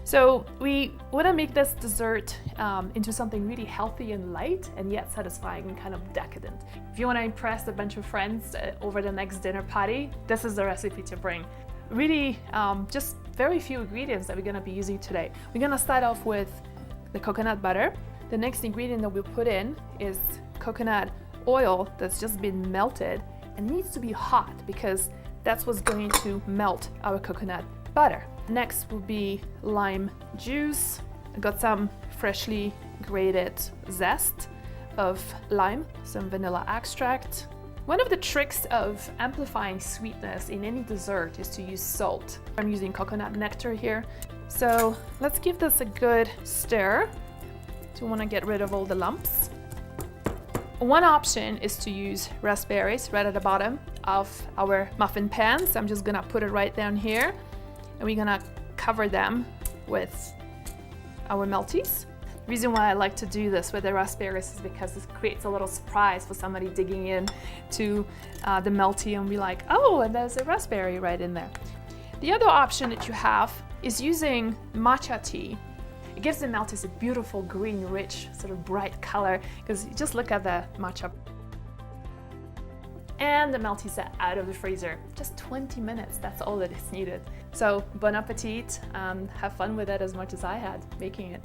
So we want to make this dessert into something really healthy and light and yet satisfying and kind of decadent. If you want to impress a bunch of friends over the next dinner party, this is the recipe to bring. Really just very few ingredients that we're going to be using today. We're going to start off with the coconut butter. The next ingredient that we'll put in is coconut oil that's just been melted and needs to be hot because that's what's going to melt our coconut butter. Next will be lime juice. I got some freshly grated zest of lime, some vanilla extract. One of the tricks of amplifying sweetness in any dessert is to use salt. I'm using coconut nectar here. So let's give this a good stir. We want to get rid of all the lumps. One option is to use raspberries right at the bottom of our muffin pan. So I'm just gonna put it right down here. And we're gonna cover them with our melties. The reason why I like to do this with the raspberries is because it creates a little surprise for somebody digging in to the melty and be like, oh, and there's a raspberry right in there. The other option that you have is using matcha tea. It gives the melties a beautiful green, rich, sort of bright color because you just look at the matcha. And the melties are out of the freezer. Just 20 minutes, that's all that is needed. So bon appetit and have fun with it as much as I had making it.